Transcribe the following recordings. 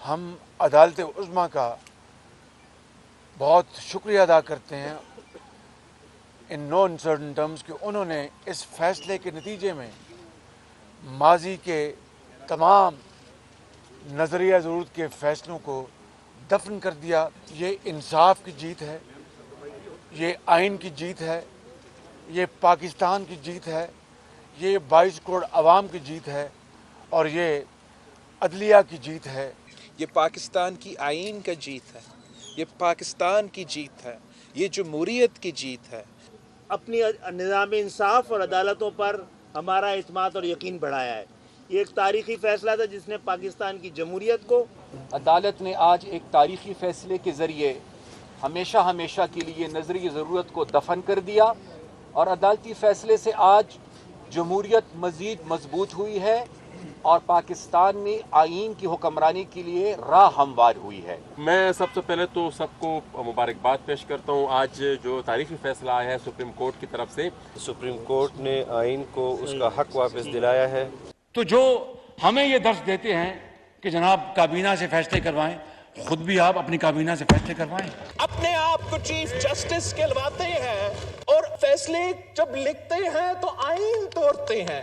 ہم عدالت عظمیٰ کا بہت شکریہ ادا کرتے ہیں ان نو انسرٹن ٹرمز کہ انہوں نے اس فیصلے کے نتیجے میں ماضی کے تمام نظریہ ضرورت کے فیصلوں کو دفن کر دیا۔ یہ انصاف کی جیت ہے، یہ آئین کی جیت ہے، یہ پاکستان کی جیت ہے، یہ 22 کروڑ عوام کی جیت ہے اور یہ عدلیہ کی جیت ہے۔ یہ پاکستان کی آئین کا جیت ہے، یہ پاکستان کی جیت ہے، یہ جمہوریت کی جیت ہے۔ اپنی نظام انصاف اور عدالتوں پر ہمارا اعتماد اور یقین بڑھایا ہے۔ یہ ایک تاریخی فیصلہ تھا جس نے پاکستان کی جمہوریت کو، عدالت نے آج ایک تاریخی فیصلے کے ذریعے ہمیشہ کے لیے نظری ضرورت کو دفن کر دیا اور عدالتی فیصلے سے آج جمہوریت مزید مضبوط ہوئی ہے اور پاکستان میں آئین کی حکمرانی کے لیے راہ ہموار ہوئی ہے۔ میں سب سے پہلے تو سب کو مبارکباد پیش کرتا ہوں۔ آج جو تاریخی فیصلہ آیا ہے سپریم کورٹ کی طرف سے، سپریم کورٹ نے آئین کو اس کا حق واپس دلایا ہے۔ تو جو ہمیں یہ درس دیتے ہیں کہ جناب کابینہ سے فیصلے کروائیں، خود بھی آپ اپنی کابینہ سے فیصلے کروائیں۔ اپنے آپ کو چیف جسٹس کہلواتے ہیں اور فیصلے جب لکھتے ہیں تو آئین توڑتے ہیں۔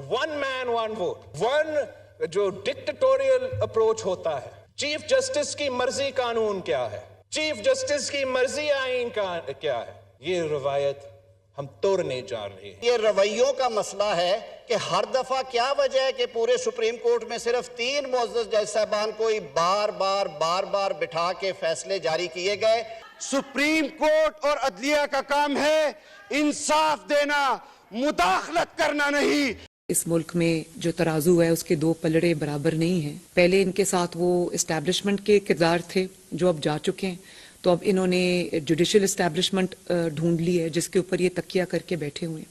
ون مین ون ووٹ، ون جو ڈکٹیٹوریل اپروچ ہوتا ہے۔ چیف جسٹس کی مرضی قانون کیا ہے، چیف جسٹس کی مرضی آئین کا کیا ہے، یہ روایت ہم توڑنے جا رہے ہیں۔ یہ رویوں کا مسئلہ ہے کہ ہر دفعہ کیا وجہ ہے کہ پورے سپریم کورٹ میں صرف 3 معزز جج صاحبان کو ہی بار بار بٹھا کے فیصلے جاری کیے گئے۔ سپریم کورٹ اور عدلیہ کا کام ہے انصاف دینا، مداخلت کرنا نہیں۔ اس ملک میں جو ترازو ہے اس کے 2 پلڑے برابر نہیں ہیں۔ پہلے ان کے ساتھ وہ اسٹیبلشمنٹ کے کردار تھے جو اب جا چکے ہیں، تو اب انہوں نے جوڈیشل اسٹیبلشمنٹ ڈھونڈ لی ہے جس کے اوپر یہ تکیہ کر کے بیٹھے ہوئے ہیں۔